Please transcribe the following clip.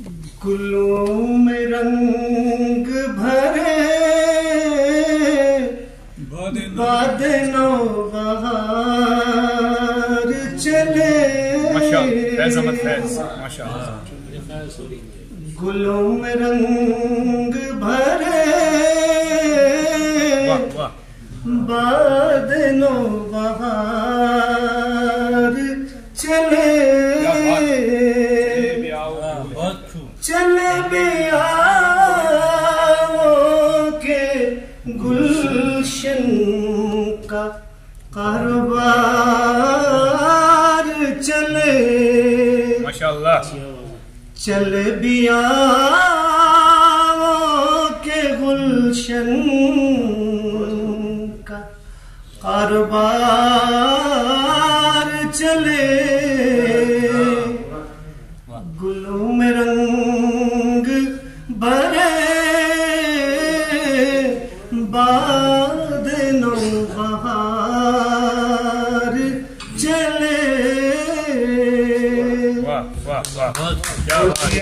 गुलों में रंग भरे बादनो बहार चले। गुलों में रंग भरे बादनो बहार चले। चले भी आओ के गुलशन का कारोबार चले। माशाअल्लाह। चले भी आओ के गुलशन का कारोबार चले। गुलों में रंग भरे बादलों बहार चले। वाह वाह वाह, क्या बात है।